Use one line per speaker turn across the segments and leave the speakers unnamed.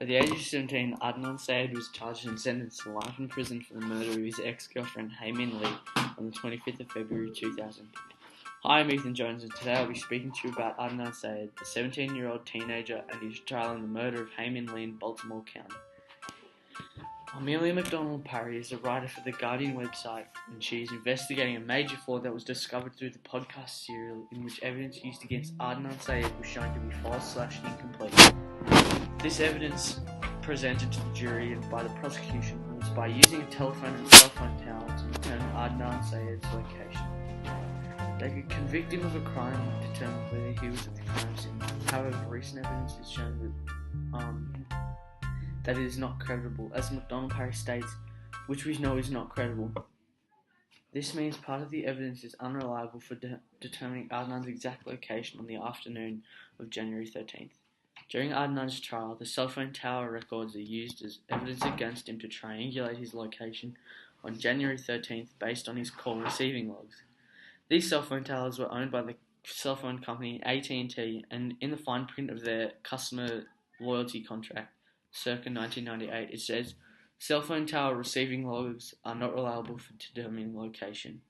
At the age of 17, Adnan Syed was charged and sentenced to life in prison for the murder of his ex-girlfriend Haymin Lee on the 25th of February 2000. Hi, I'm Ethan Jones, and today I'll be speaking to you about Adnan Syed, the 17-year-old teenager, and his trial in the murder of Haymin Lee in Baltimore County. Amelia McDonald-Parry is a writer for the Guardian website, and she is investigating a major fraud that was discovered through the podcast serial in which evidence used against Adnan Syed was shown to be false/incomplete. This evidence presented to the jury and by the prosecution was by using a telephone and cell phone tower to determine Adnan Syed's location. They could convict him of a crime and determine whether he was at the crime scene. However, recent evidence has shown that it is not credible, as McDonald-Parry states, which we know is not credible. This means part of the evidence is unreliable for determining Adnan's exact location on the afternoon of January 13th. During Adnan's trial, the cell phone tower records are used as evidence against him to triangulate his location on January 13th based on his call receiving logs. These cell phone towers were owned by the cell phone company AT&T, and in the fine print of their customer loyalty contract, circa 1998, it says, "Cell phone tower receiving logs are not reliable for determining location."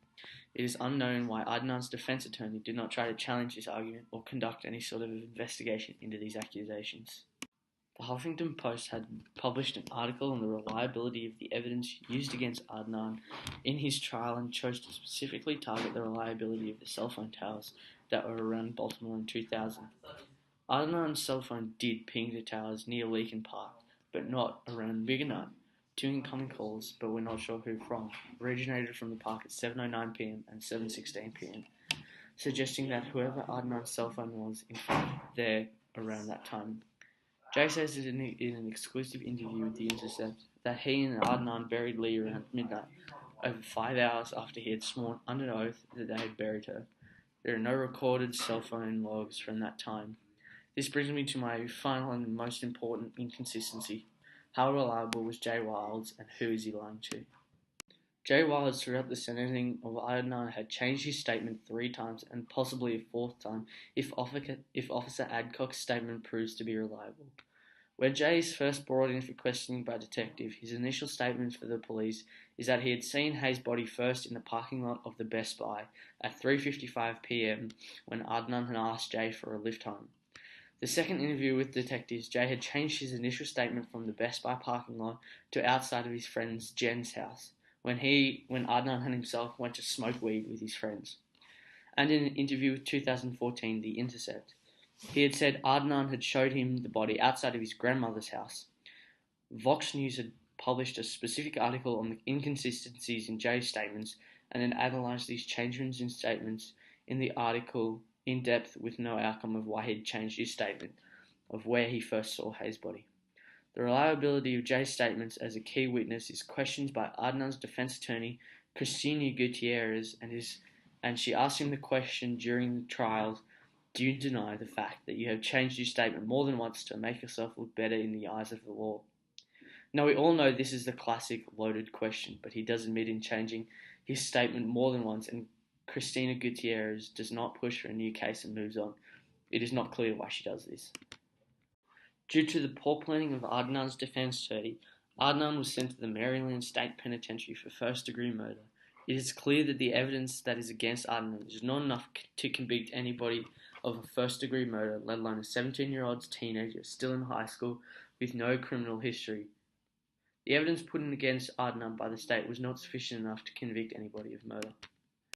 It is unknown why Adnan's defense attorney did not try to challenge this argument or conduct any sort of investigation into these accusations. The Huffington Post had published an article on the reliability of the evidence used against Adnan in his trial and chose to specifically target the reliability of the cell phone towers that were around Baltimore in 2000. Adnan's cell phone did ping the towers near Leakin Park, but not around Biggernut. Two incoming calls, but we're not sure who from, originated from the park at 7:09 p.m. and 7:16 p.m, suggesting that whoever Adnan's cell phone was, in fact, there around that time. Jay says in an exclusive interview with The Intercept that he and Adnan buried Lee around midnight, over 5 hours after he had sworn under oath that they had buried her. There are no recorded cell phone logs from that time. This brings me to my final and most important inconsistency. How reliable was Jay Wilds, and who is he lying to? Jay Wilds, throughout the sentencing of Adnan, had changed his statement 3 times and possibly a 4th time if Officer Adcock's statement proves to be reliable. When Jay is first brought in for questioning by a detective, his initial statement for the police is that he had seen Hay's body first in the parking lot of the Best Buy at 3:55 p.m. when Adnan had asked Jay for a lift home. The second interview with detectives, Jay had changed his initial statement from the Best Buy parking lot to outside of his friend Jen's house, when Adnan and himself went to smoke weed with his friends. And in an interview with 2014, The Intercept, he had said Adnan had showed him the body outside of his grandmother's house. Vox News had published a specific article on the inconsistencies in Jay's statements and then analysed these changes in statements in the article in depth with no outcome of why he'd changed his statement of where he first saw Hay's body. The reliability of Jay's statements as a key witness is questioned by Adnan's defense attorney, Cristina Gutierrez, and she asked him the question during the trial, "Do you deny the fact that you have changed your statement more than once to make yourself look better in the eyes of the law?" Now, we all know this is the classic loaded question, but he does admit in changing his statement more than once, and Cristina Gutierrez does not push for a new case and moves on. It is not clear why she does this. Due to the poor planning of Adnan's defense attorney, Adnan was sent to the Maryland State Penitentiary for first-degree murder. It is clear that the evidence that is against Adnan is not enough to convict anybody of a first-degree murder, let alone a 17-year-old teenager still in high school with no criminal history. The evidence put in against Adnan by the state was not sufficient enough to convict anybody of murder.